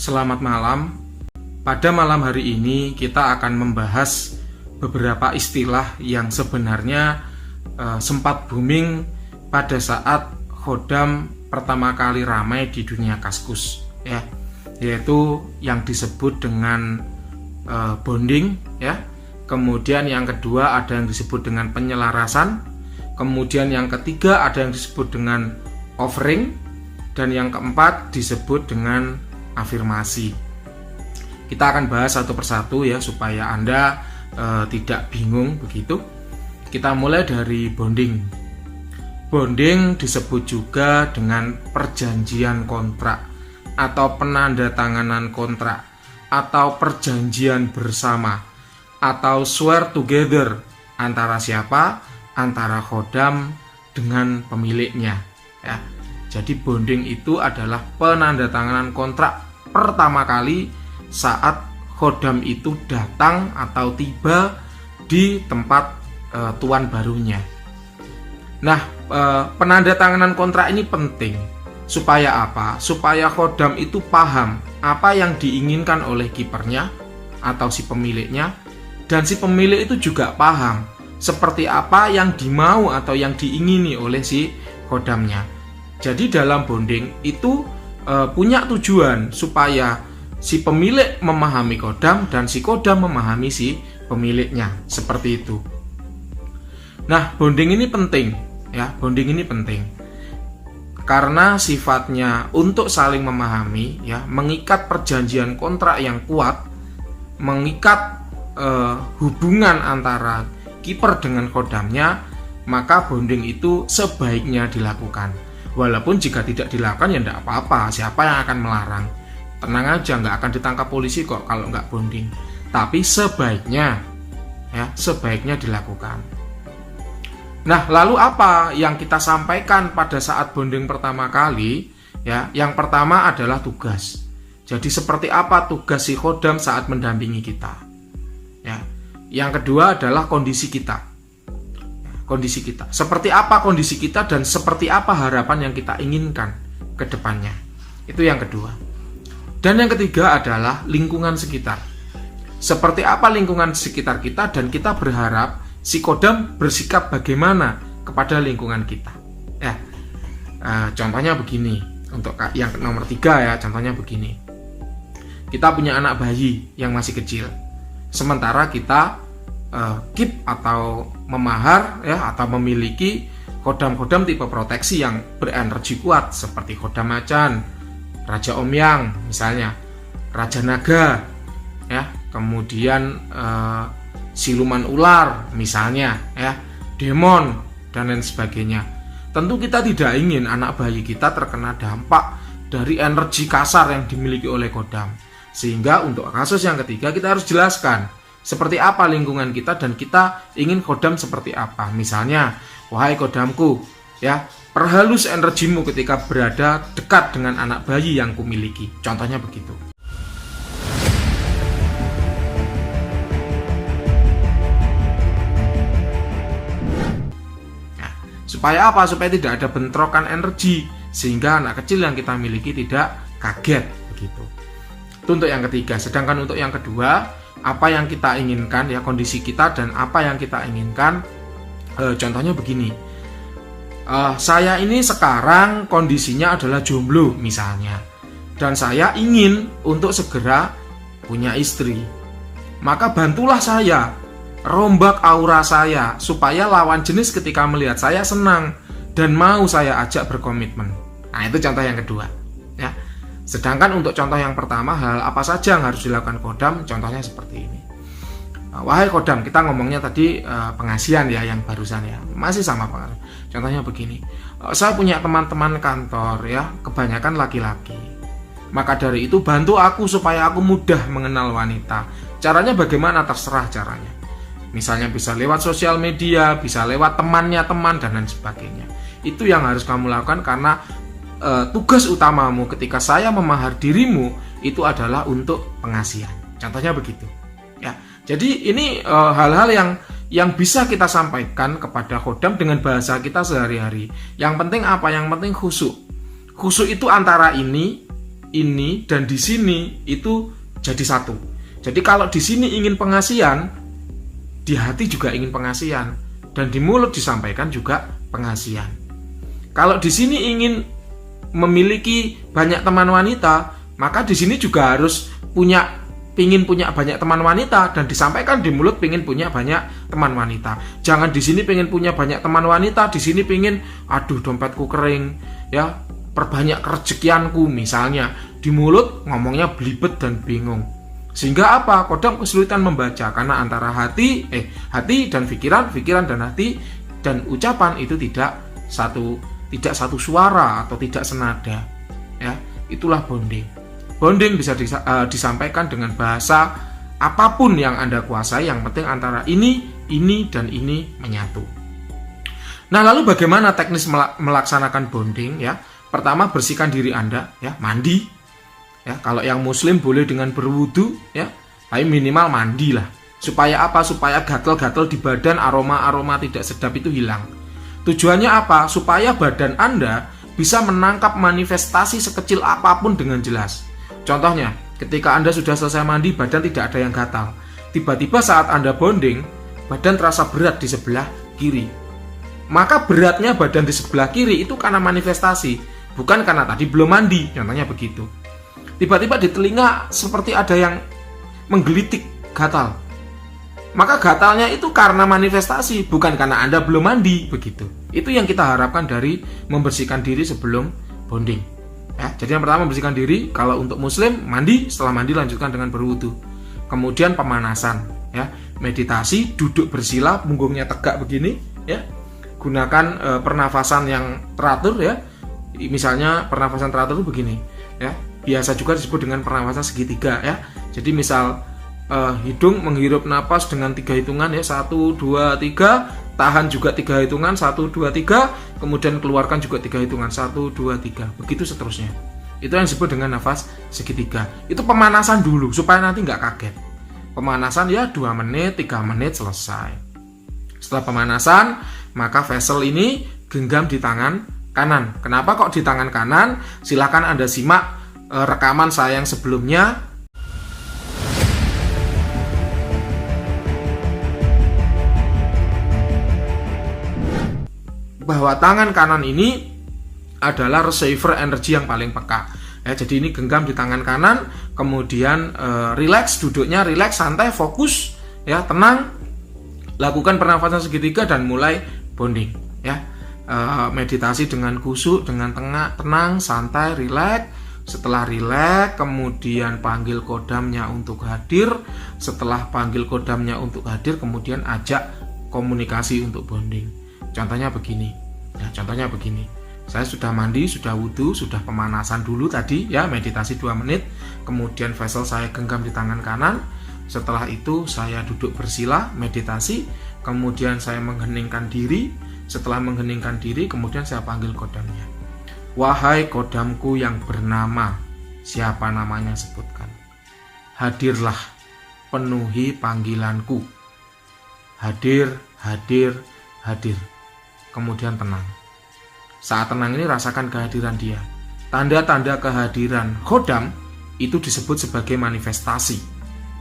Selamat malam. Pada malam hari ini kita akan membahas beberapa istilah yang sebenarnya sempat booming pada saat Khodam pertama kali ramai di dunia Kaskus, ya, yaitu yang disebut dengan bonding, ya. Kemudian yang kedua ada yang disebut dengan penyelarasan. Kemudian yang ketiga ada yang disebut dengan offering, dan yang keempat disebut dengan afirmasi. Kita akan bahas satu persatu ya supaya Anda tidak bingung begitu. Kita mulai dari bonding. Bonding disebut juga dengan perjanjian kontrak atau penandatanganan kontrak atau perjanjian bersama atau swear together antara siapa? Antara Khodam dengan pemiliknya, ya. Jadi bonding itu adalah penandatanganan kontrak pertama kali saat Khodam itu datang atau tiba di tempat tuan barunya. Nah, penandatanganan kontrak ini penting supaya apa? Supaya Khodam itu paham apa yang diinginkan oleh kipernya atau si pemiliknya, dan si pemilik itu juga paham seperti apa yang dimau atau yang diingini oleh si Khodamnya. Jadi dalam bonding itu punya tujuan supaya si pemilik memahami Khodam dan si Khodam memahami si pemiliknya, seperti itu. Nah, bonding ini penting, ya. Bonding ini penting karena sifatnya untuk saling memahami, ya, mengikat perjanjian kontrak yang kuat, mengikat hubungan antara kiper dengan Khodamnya, maka bonding itu sebaiknya dilakukan. Walaupun jika tidak dilakukan ya tidak apa-apa, siapa yang akan melarang? Tenang aja, nggak akan ditangkap polisi kok kalau nggak bonding. Tapi sebaiknya, ya, sebaiknya dilakukan. Nah, lalu apa yang kita sampaikan pada saat bonding pertama kali? Ya, yang pertama adalah tugas. Jadi seperti apa tugas si Khodam saat mendampingi kita? Ya. Yang kedua adalah kondisi kita. Kondisi kita. Seperti apa kondisi kita dan seperti apa harapan yang kita inginkan ke depannya. Itu yang kedua. Dan yang ketiga adalah lingkungan sekitar. Seperti apa lingkungan sekitar kita dan kita berharap si Khodam bersikap bagaimana kepada lingkungan kita. Ya. Contohnya begini. Untuk yang nomor 3 ya, contohnya begini. Kita punya anak bayi yang masih kecil. Sementara kita keep atau memahar, ya, atau memiliki Khodam-Khodam tipe proteksi yang berenergi kuat seperti Khodam Macan, Raja Omyang misalnya, Raja Naga, ya, kemudian siluman ular misalnya, ya, demon dan lain sebagainya. Tentu kita tidak ingin anak bayi kita terkena dampak dari energi kasar yang dimiliki oleh Khodam. Sehingga untuk kasus yang ketiga kita harus jelaskan seperti apa lingkungan kita dan kita ingin Khodam seperti apa. Misalnya, wahai Khodamku, ya, perhalus energimu ketika berada dekat dengan anak bayi yang kumiliki. Contohnya begitu. Nah, supaya apa? Supaya tidak ada bentrokan energi sehingga anak kecil yang kita miliki tidak kaget begitu. Itu untuk yang ketiga. Sedangkan untuk yang kedua, apa yang kita inginkan, ya, kondisi kita dan apa yang kita inginkan. Contohnya begini. Saya ini sekarang kondisinya adalah jomblo misalnya, dan saya ingin untuk segera punya istri. Maka bantulah saya, rombak aura saya supaya lawan jenis ketika melihat saya senang dan mau saya ajak berkomitmen. Nah, itu contoh yang kedua, ya. Sedangkan untuk contoh yang pertama, hal apa saja yang harus dilakukan Khodam, contohnya seperti ini. Wahai Khodam, kita ngomongnya tadi pengasihan ya, yang barusan ya, masih sama Pak. Contohnya begini, saya punya teman-teman kantor ya, kebanyakan laki-laki. Maka dari itu bantu aku supaya aku mudah mengenal wanita. Caranya bagaimana? Terserah caranya. Misalnya bisa lewat sosial media, bisa lewat temannya teman dan lain sebagainya. Itu yang harus kamu lakukan karena tugas utamamu ketika saya memahar dirimu itu adalah untuk pengasihan. Contohnya begitu, ya. Jadi ini hal-hal yang bisa kita sampaikan kepada Khodam dengan bahasa kita sehari-hari. Yang penting apa? Yang penting khusyuk. Khusyuk itu antara ini ini dan di sini itu jadi satu. Jadi kalau di sini ingin pengasihan, di hati juga ingin pengasihan, dan di mulut disampaikan juga pengasihan. Kalau di sini ingin memiliki banyak teman wanita, maka di sini juga harus pingin punya banyak teman wanita, dan disampaikan di mulut pingin punya banyak teman wanita. Jangan di sini pingin punya banyak teman wanita, di sini pingin aduh dompetku kering, ya perbanyak rezekianku misalnya. Di mulut ngomongnya belibet dan bingung. Sehingga apa? Kodam kesulitan membaca karena antara hati dan pikiran dan hati dan ucapan itu tidak satu suara atau tidak senada. Ya, itulah bonding. Bonding bisa disampaikan dengan bahasa apapun yang Anda kuasai, yang penting antara ini dan ini menyatu. Nah, lalu bagaimana teknis melaksanakan bonding ya? Pertama, bersihkan diri Anda ya, mandi. Ya, kalau yang muslim boleh dengan berwudu ya, tapi minimal mandi lah. Supaya apa? Supaya gatal-gatal di badan, aroma-aroma tidak sedap itu hilang. Tujuannya apa? Supaya badan Anda bisa menangkap manifestasi sekecil apapun dengan jelas. Contohnya, ketika Anda sudah selesai mandi, badan tidak ada yang gatal. Tiba-tiba saat Anda bonding, badan terasa berat di sebelah kiri. Maka beratnya badan di sebelah kiri itu karena manifestasi, bukan karena tadi belum mandi. Contohnya begitu. Tiba-tiba di telinga seperti ada yang menggelitik, gatal. Maka gatalnya itu karena manifestasi, bukan karena Anda belum mandi, begitu. Itu yang kita harapkan dari membersihkan diri sebelum bonding. Ya, jadi yang pertama membersihkan diri, kalau untuk muslim mandi, setelah mandi lanjutkan dengan berwudu. Kemudian pemanasan, ya, meditasi, duduk bersila, punggungnya tegak begini, ya. Gunakan pernafasan yang teratur ya. Misalnya pernafasan teratur itu begini, ya. Biasa juga disebut dengan pernafasan segitiga ya. Jadi misal hidung menghirup napas dengan 3 hitungan ya, 1, 2, 3, tahan juga 3 hitungan, 1, 2, 3, kemudian keluarkan juga 3 hitungan, 1, 2, 3, begitu seterusnya. Itu yang disebut dengan nafas segitiga. Itu pemanasan dulu supaya nanti nggak kaget. Pemanasan ya 2 menit, 3 menit selesai. Setelah pemanasan, maka vessel ini genggam di tangan kanan. Kenapa kok di tangan kanan? Silakan Anda simak rekaman saya yang sebelumnya. Bahwa tangan kanan ini adalah receiver energi yang paling peka. Ya, jadi ini genggam di tangan kanan, kemudian relax, duduknya relax, santai, fokus, ya, tenang. Lakukan pernafasan segitiga dan mulai bonding. Ya, meditasi dengan khusyuk, dengan tenang, santai, relax. Setelah rileks, kemudian panggil kodamnya untuk hadir. Setelah panggil kodamnya untuk hadir, kemudian ajak komunikasi untuk bonding. Contohnya begini. Saya sudah mandi, sudah wudu, sudah pemanasan dulu tadi ya, meditasi 2 menit. Kemudian vessel saya genggam di tangan kanan. Setelah itu saya duduk bersila, meditasi. Kemudian saya mengheningkan diri. Setelah mengheningkan diri, kemudian saya panggil kodamnya. Wahai kodamku yang bernama, siapa namanya sebutkan. Hadirlah, penuhi panggilanku. Hadir, hadir, hadir. Kemudian tenang. Saat tenang ini rasakan kehadiran dia. Tanda-tanda kehadiran kodam itu disebut sebagai manifestasi.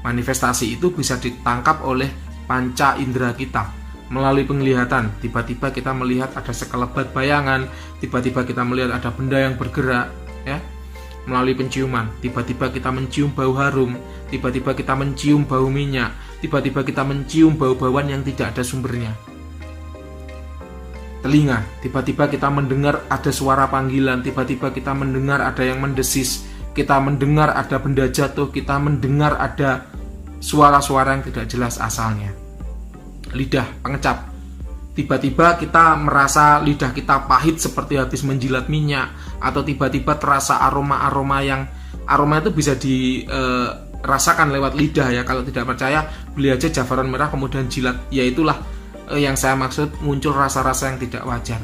Manifestasi itu bisa ditangkap oleh panca indera kita. Melalui penglihatan, tiba-tiba kita melihat ada sekelebat bayangan, tiba-tiba kita melihat ada benda yang bergerak, ya. Melalui penciuman, tiba-tiba kita mencium bau harum, tiba-tiba kita mencium bau minyak, tiba-tiba kita mencium bau-bauan yang tidak ada sumbernya. Telinga, tiba-tiba kita mendengar ada suara panggilan, tiba-tiba kita mendengar ada yang mendesis, kita mendengar ada benda jatuh, kita mendengar ada suara-suara yang tidak jelas asalnya. Lidah, pengecap. Tiba-tiba kita merasa lidah kita pahit seperti habis menjilat minyak, atau tiba-tiba terasa aroma-aroma itu bisa dirasakan lewat lidah ya. Kalau tidak percaya, beli aja jafaran merah kemudian jilat. Ya itulah yang saya maksud, muncul rasa-rasa yang tidak wajar.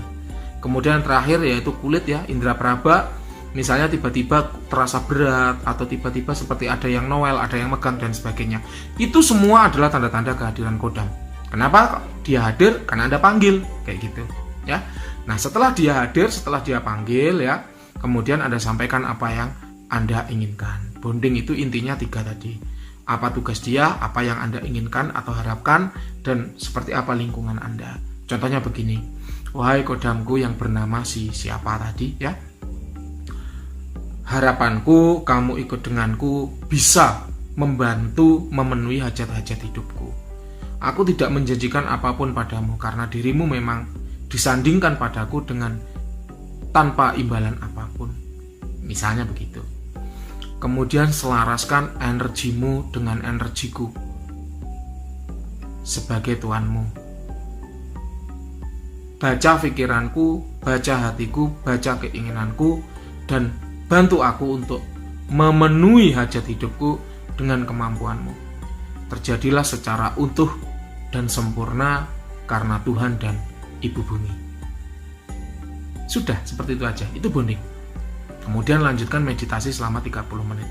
Kemudian terakhir yaitu kulit ya, indera peraba. Misalnya tiba-tiba terasa berat, atau tiba-tiba seperti ada yang nowel, ada yang megang dan sebagainya. Itu semua adalah tanda-tanda kehadiran kodam. Kenapa dia hadir? Karena Anda panggil, kayak gitu ya. Nah, setelah dia hadir, setelah dia panggil ya, kemudian Anda sampaikan apa yang Anda inginkan. Bonding itu intinya 3 tadi. Apa tugas dia, apa yang Anda inginkan atau harapkan, dan seperti apa lingkungan Anda. Contohnya begini, wahai kodamku yang bernama si siapa tadi ya, harapanku kamu ikut denganku bisa membantu memenuhi hajat-hajat hidupku. Aku tidak menjanjikan apapun padamu karena dirimu memang disandingkan padaku dengan tanpa imbalan apapun. Misalnya begitu. Kemudian selaraskan energimu dengan energiku sebagai Tuanmu. Baca pikiranku, baca hatiku, baca keinginanku, dan bantu aku untuk memenuhi hajat hidupku dengan kemampuanmu. Terjadilah secara utuh dan sempurna karena Tuhan dan Ibu Bumi. Sudah, seperti itu aja. Itu bonding. Kemudian lanjutkan meditasi selama 30 menit.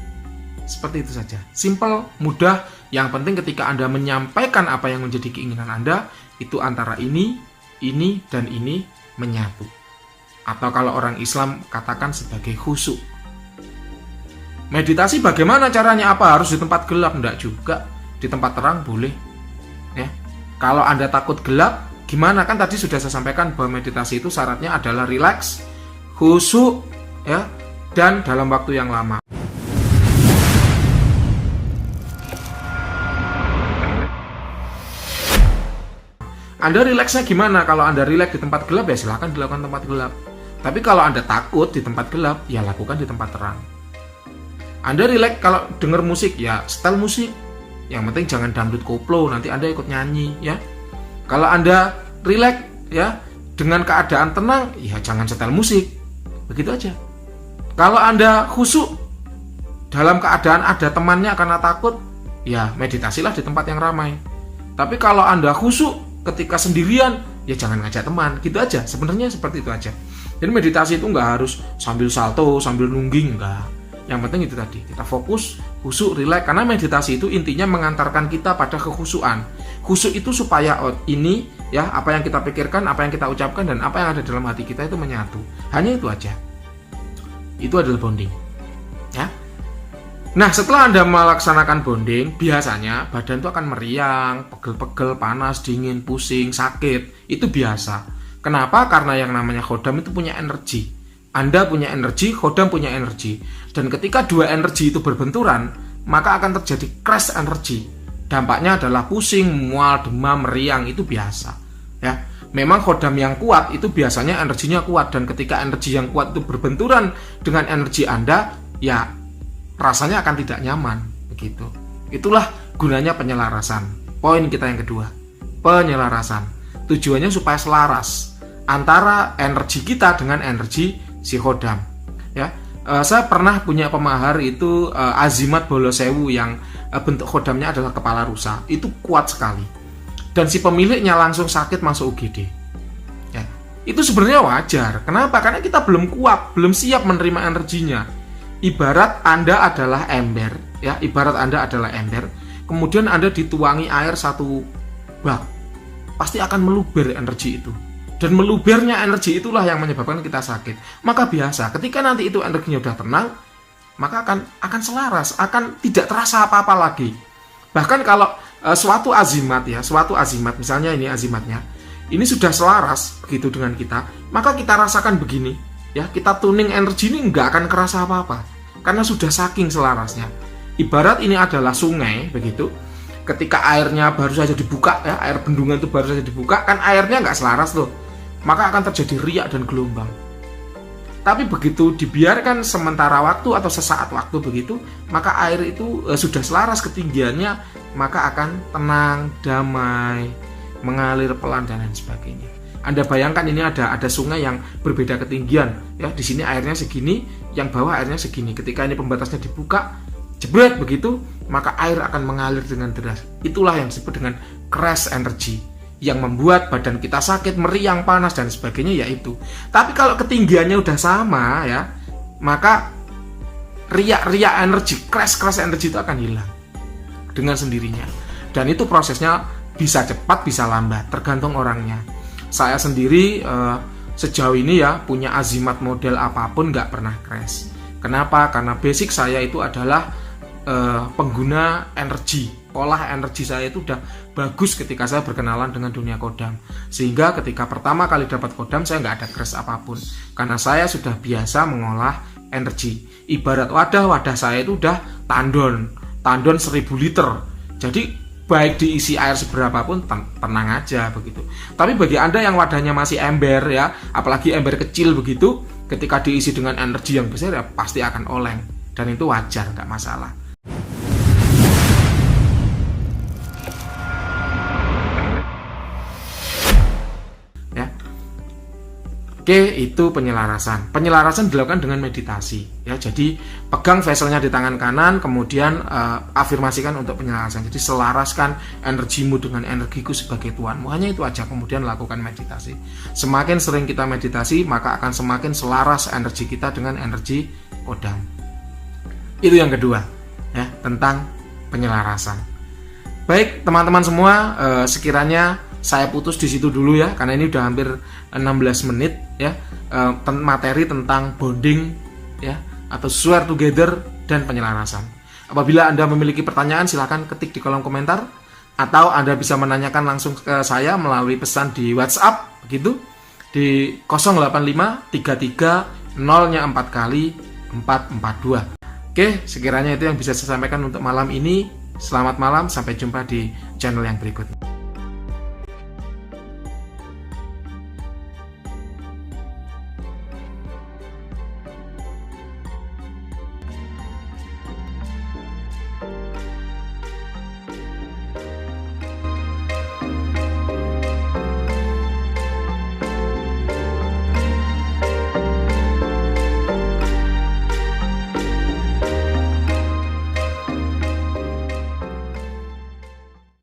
Seperti itu saja. Simple, mudah. Yang penting ketika Anda menyampaikan apa yang menjadi keinginan Anda, itu antara ini, dan ini menyatu. Atau kalau orang Islam katakan sebagai khusyuk. Meditasi bagaimana caranya? Apa? Harus di tempat gelap? Enggak juga. Di tempat terang boleh. Ya. Kalau Anda takut gelap, gimana? Kan tadi sudah saya sampaikan bahwa meditasi itu syaratnya adalah rileks, khusyuk, ya, dan dalam waktu yang lama. Anda rileksnya gimana? Kalau Anda rileks di tempat gelap, ya silahkan dilakukan tempat gelap. Tapi kalau Anda takut di tempat gelap, ya lakukan di tempat terang. Anda rileks kalau dengar musik, ya setel musik. Yang penting jangan dangdut koplo, nanti Anda ikut nyanyi, ya. Kalau Anda rileks, ya, dengan keadaan tenang, ya jangan setel musik. Begitu aja. Kalau Anda khusyuk dalam keadaan ada temannya karena takut, ya meditasilah di tempat yang ramai. Tapi kalau Anda khusyuk ketika sendirian, ya jangan ngajak teman. Gitu aja, sebenarnya seperti itu aja. Jadi meditasi itu nggak harus sambil salto, sambil nungging, enggak. Yang penting itu tadi, kita fokus, khusyuk, rileks. Karena meditasi itu intinya mengantarkan kita pada kekhusyuan. Khusyuk itu supaya ini, ya, apa yang kita pikirkan, apa yang kita ucapkan, dan apa yang ada dalam hati kita itu menyatu. Hanya itu aja. Itu adalah bonding, ya. Nah, setelah Anda melaksanakan bonding, biasanya badan itu akan meriang, pegel-pegel, panas, dingin, pusing, sakit. Itu biasa. Kenapa? Karena yang namanya khodam itu punya energi. Anda punya energi, khodam punya energi. Dan ketika dua energi itu berbenturan, maka akan terjadi crash energi. Dampaknya adalah pusing, mual, demam, meriang, itu biasa, ya. Memang khodam yang kuat itu biasanya energinya kuat, dan ketika energi yang kuat itu berbenturan dengan energi Anda, ya rasanya akan tidak nyaman, begitu. Itulah gunanya penyelarasan. Poin kita yang kedua, penyelarasan. Tujuannya supaya selaras antara energi kita dengan energi si khodam, ya. Saya pernah punya pemahar itu Azimat Bolosewu yang bentuk khodamnya adalah kepala rusa. Itu kuat sekali. Dan si pemiliknya langsung sakit masuk UGD. Ya, itu sebenarnya wajar. Kenapa? Karena kita belum kuat, belum siap menerima energinya. Ibarat Anda adalah ember, ya. Ibarat Anda adalah ember. Kemudian Anda dituangi air 1 bak, pasti akan meluber energi itu. Dan melubernya energi itulah yang menyebabkan kita sakit. Maka biasa, ketika nanti itu energinya udah tenang, maka akan selaras, akan tidak terasa apa-apa lagi. Bahkan kalau suatu azimat, misalnya ini azimatnya, ini sudah selaras begitu dengan kita, maka kita rasakan begini, ya, kita tuning energi ini nggak akan kerasa apa-apa, karena sudah saking selarasnya. Ibarat ini adalah sungai, begitu, ketika airnya baru saja dibuka, ya, air bendungan itu baru saja dibuka, kan airnya nggak selaras loh, maka akan terjadi riak dan gelombang. Tapi begitu dibiarkan sementara waktu atau sesaat waktu begitu, maka air itu sudah selaras ketinggiannya, maka akan tenang, damai, mengalir pelan dan lain sebagainya. Anda bayangkan ini ada sungai yang berbeda ketinggian, ya. Di sini airnya segini, yang bawah airnya segini. Ketika ini pembatasnya dibuka, jebret begitu, maka air akan mengalir dengan deras. Itulah yang disebut dengan crash energy, yang membuat badan kita sakit, meriang, panas dan sebagainya, yaitu. Tapi kalau ketinggiannya udah sama, ya, maka riak energi, crash energi itu akan hilang dengan sendirinya. Dan itu prosesnya bisa cepat, bisa lambat, tergantung orangnya. Saya sendiri sejauh ini, ya, punya azimat model apapun nggak pernah crash. Kenapa? Karena basic saya itu adalah pengguna energi. Olah energi saya itu udah bagus ketika saya berkenalan dengan dunia kodam. Sehingga ketika pertama kali dapat kodam, saya nggak ada crash apapun. Karena saya sudah biasa mengolah energi. Ibarat wadah saya itu udah tandon 1000 liter. Jadi baik diisi air seberapapun tenang aja begitu. Tapi bagi Anda yang wadahnya masih ember ya, apalagi ember kecil begitu, ketika diisi dengan energi yang besar ya pasti akan oleng. Dan itu wajar, nggak masalah. Oke, itu penyelarasan. Penyelarasan dilakukan dengan meditasi. Ya, jadi pegang vesselnya di tangan kanan, kemudian afirmasikan untuk penyelarasan. Jadi selaraskan energimu dengan energiku sebagai Tuhanmu. Hanya itu aja. Kemudian lakukan meditasi. Semakin sering kita meditasi, maka akan semakin selaras energi kita dengan energi kodam. Itu yang kedua, ya, tentang penyelarasan. Baik, teman-teman semua, sekiranya saya putus di situ dulu ya, karena ini udah hampir 16 menit ya, materi tentang bonding ya, atau swear together dan penyelarasan. Apabila Anda memiliki pertanyaan, silahkan ketik di kolom komentar, atau Anda bisa menanyakan langsung ke saya melalui pesan di WhatsApp begitu di 085 33 0-nya 4 kali 442. Oke, sekiranya itu yang bisa saya sampaikan untuk malam ini. Selamat malam, sampai jumpa di channel yang berikutnya.